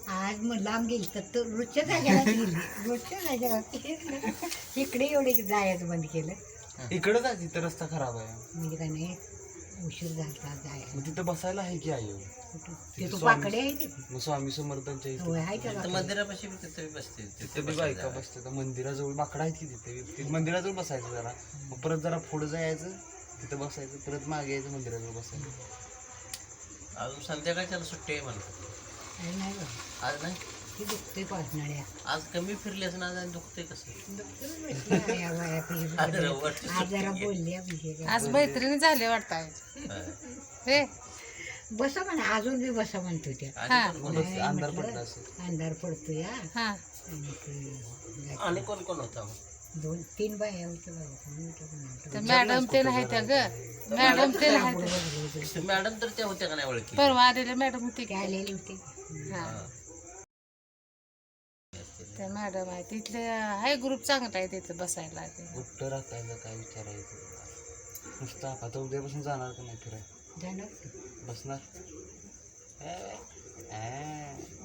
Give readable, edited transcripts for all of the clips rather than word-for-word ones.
आज मग लांब गेली तर रोजच्या जागेला गेली रोजच्या जागेला इकडे एवढे जायचं बंद केलं इकडे जा, तिथं रस्ता खराब आहे. म्हणजे काय नाही उशीर झाला जायला मग तिथं बसायला आहे की आई? ते तो पाकडे आहे ते मग स्वामी समर्थांच्या इथे होय आहे त्याला मंदिरापाशी तिथे बसते तिथे बी बायका बसते. तर मंदिराजवळ बाकडा आहेत की तिथे मंदिराजवळ बसायचं जरा, मग परत जरा पुढे जायचं, तिथं बसायचं, परत मागे यायचं, मंदिराजवळ बसायचं. अजून संध्याकाळच्याला सुट्टी आहे मला. नाही बा आज नाही, ती दुखते पाचनाड्या आज कमी फिरली असं आज दुखते कसं? आज जरा बोलली अभिषेक आज मैत्रिणी झाले वाटतं रे. बसा म्हणा अजून बी बसा म्हणतो त्या हा बस, अंधार पडला असं. अंधार पडतो या हा आणि कोण कोण होता? 2-3 बाया होत्या बाबा. तर मॅडम ते नाही त्या ग मॅडम ते नाही त्या. मॅडम तर त्या होत्या का नाही ओळखी? परवा आलेल्या मॅडम होती ते की. आलेली होती हा त्या मॅडम आहे तिथले आहे ग्रुप चांगला आहे तिथं बसायला ते. कुठं राखायचं काय विचारायचं नुसतं. आता उद्यापासून जाणार का नाही फिरायला? जाणार का? बसणार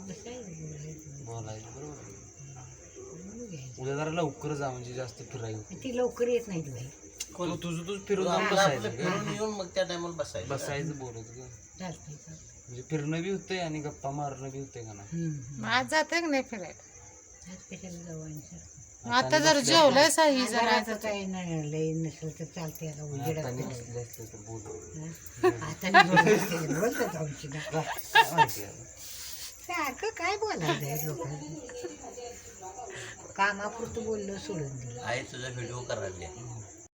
बसायचं, बोलायचं बरोबर आहे. घ्यायचं. उद्या जरा लवकर जा म्हणजे जास्त फिरायचं. ती लवकर येत नाही बाई कोण? तुझं तूच फिरून जाऊन आपलं आपलं बसायचं फिरून येऊन मग त्या टायमाला बसायचं. बसायचं बोलत ग. चालतंय म्हणजे फिरणं बी होतंय आणि गप्पा मारणं बी होतंय का नाही. मग आज जाते का नाही फिरायला? आज कशाला जाऊ आणि सर? मग आता जर जेवलंय साही जरा आता काय नाही लय नसेल तर चालते आता उजेड आता असते. नसले असले तर बोल. आता मी बोलतात आमची ना काय माहिती आता. सारखं काय बोलायचं आहे लोकांना कामापुरतं बोललं सोडून दिलं आई तुझा व्हिडिओ करायला